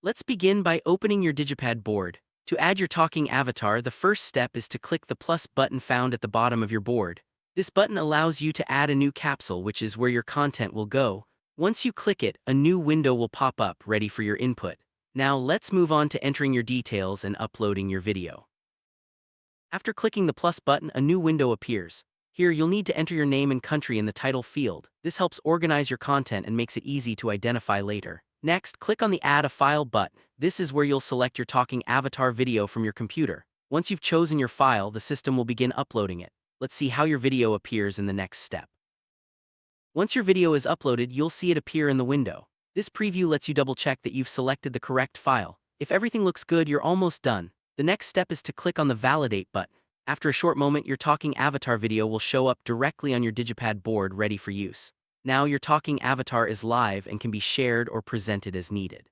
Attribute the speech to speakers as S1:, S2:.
S1: Let's begin by opening your Digipad board. To add your talking avatar, the first step is to click the plus button found at the bottom of your board. This button allows you to add a new capsule, which is where your content will go. Once you click it, a new window will pop up ready for your input. Now let's move on to entering your details and uploading your video. After clicking the plus button, a new window appears. Here you'll need to enter your name and country in the title field. This helps organize your content and makes it easy to identify later. Next, click on the Add a File button. This is where you'll select your talking avatar video from your computer. Once you've chosen your file, the system will begin uploading it. Let's see how your video appears in the next step. Once your video is uploaded, you'll see it appear in the window. This preview lets you double-check that you've selected the correct file. If everything looks good, you're almost done. The next step is to click on the Validate button. After a short moment, your talking avatar video will show up directly on your Digipad board ready for use. Now your talking avatar is live and can be shared or presented as needed.